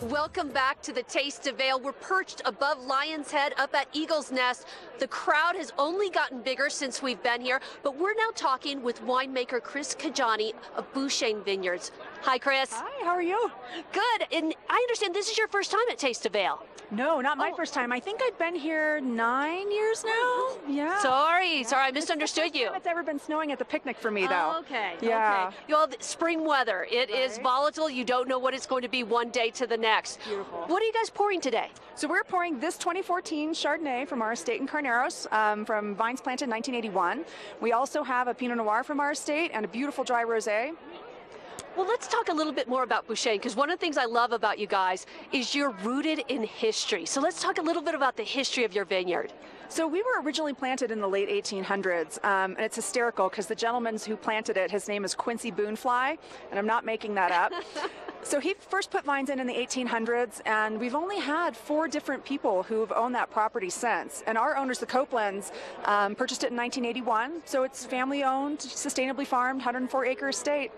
Welcome back to the Taste of Vail. We're perched above Lion's Head up at Eagle's Nest. The crowd has only gotten bigger since we've been here, but we're now talking with winemaker Chris Kajani of Bouchaine Vineyards. Hi, Chris. Hi, how are you? Good, and I understand this is your first time at Taste of Vail. No, not my first time. I think I've been here 9 years now. Yeah. Sorry, I misunderstood you. It's ever been snowing at the picnic for me, though. Oh, okay. Yeah. Okay. You all, spring weather. It is volatile. You don't know what it's going to be one day to the next. Beautiful. What are you guys pouring today? So we're pouring this 2014 Chardonnay from our estate in Carneros, from vines planted in 1981. We also have a Pinot Noir from our estate and a beautiful dry rosé. Well, let's talk a little bit more about Bouchaine, because one of the things I love about you guys is you're rooted in history. So let's talk a little bit about the history of your vineyard. So we were originally planted in the late 1800s, and it's hysterical because the gentleman who planted it, his name is Quincy Boonfly, and I'm not making that up. So he first put vines in the 1800s, and we've only had 4 different people who've owned that property since. And our owners, the Copelands, purchased it in 1981, so it's family-owned, sustainably farmed, 104-acre estate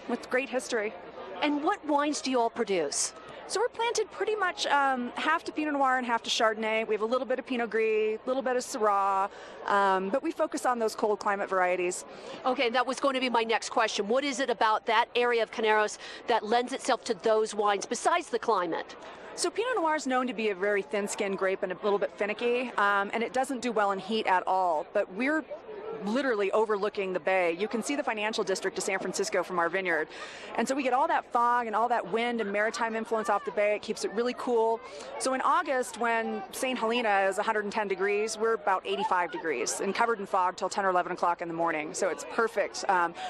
with great history. And what wines do you all produce? So we're planted pretty much half to Pinot Noir and half to Chardonnay. We have a little bit of Pinot Gris, a little bit of Syrah, but we focus on those cold climate varieties. Okay, that was going to be my next question. What is it about that area of Carneros that lends itself to those wines besides the climate? So Pinot Noir is known to be a very thin-skinned grape and a little bit finicky, and it doesn't do well in heat at all, but we're literally overlooking the bay. You can see the financial district of San Francisco from our vineyard. And so we get all that fog and all that wind and maritime influence off the bay. It keeps it really cool. So in August, when St. Helena is 110 degrees, we're about 85 degrees and covered in fog till 10 or 11 o'clock in the morning. So it's perfect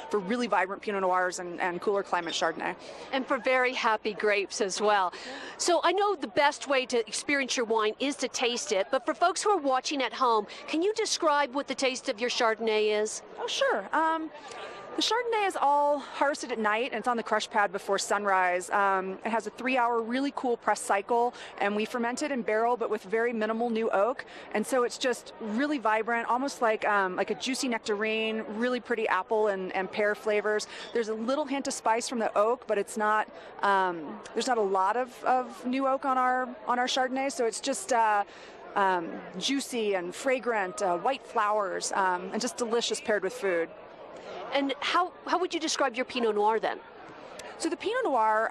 for really vibrant Pinot Noirs and cooler climate Chardonnay. And for very happy grapes as well. So I know the best way to experience your wine is to taste it, but for folks who are watching at home, can you describe what the taste of your Chardonnay is? Oh, sure. The Chardonnay is all harvested at night, and it's on the crush pad before sunrise. It has a 3-hour really cool press cycle, and we ferment it in barrel, but with very minimal new oak. And so it's just really vibrant, almost like a juicy nectarine, really pretty apple and pear flavors. There's a little hint of spice from the oak, but it's not. There's not a lot of new oak on our Chardonnay, so it's just. Juicy and fragrant, white flowers, and just delicious paired with food. And how would you describe your Pinot Noir then? So the Pinot Noir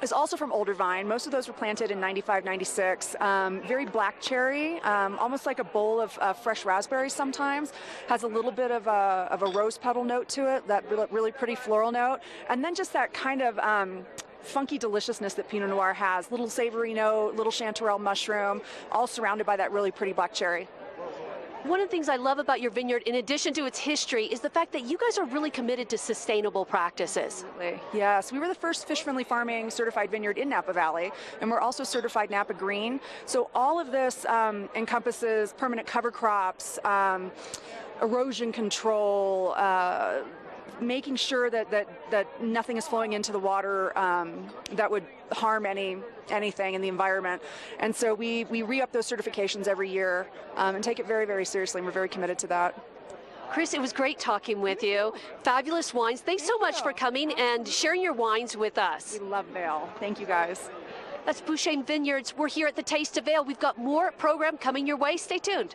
is also from older vine. Most of those were planted in 95, 96. Very black cherry, almost like a bowl of fresh raspberries sometimes. Has a little bit of a rose petal note to it, that really pretty floral note. And then just that kind of funky deliciousness that Pinot Noir has. Little savory note, little chanterelle mushroom, all surrounded by that really pretty black cherry. One of the things I love about your vineyard, in addition to its history, is the fact that you guys are really committed to sustainable practices. Absolutely. Yes, we were the first fish-friendly farming certified vineyard in Napa Valley, and we're also certified Napa Green. So all of this encompasses permanent cover crops, erosion control, making sure that nothing is flowing into the water that would harm anything in the environment. And so we re-up those certifications every year and take it very, very seriously, and we're very committed to that. Chris, it was great talking with you. Fabulous wines. Thanks so much for coming and sharing your wines with us. We love Vail. Thank you, guys. That's Bouchaine Vineyards. We're here at the Taste of Vail. We've got more program coming your way. Stay tuned.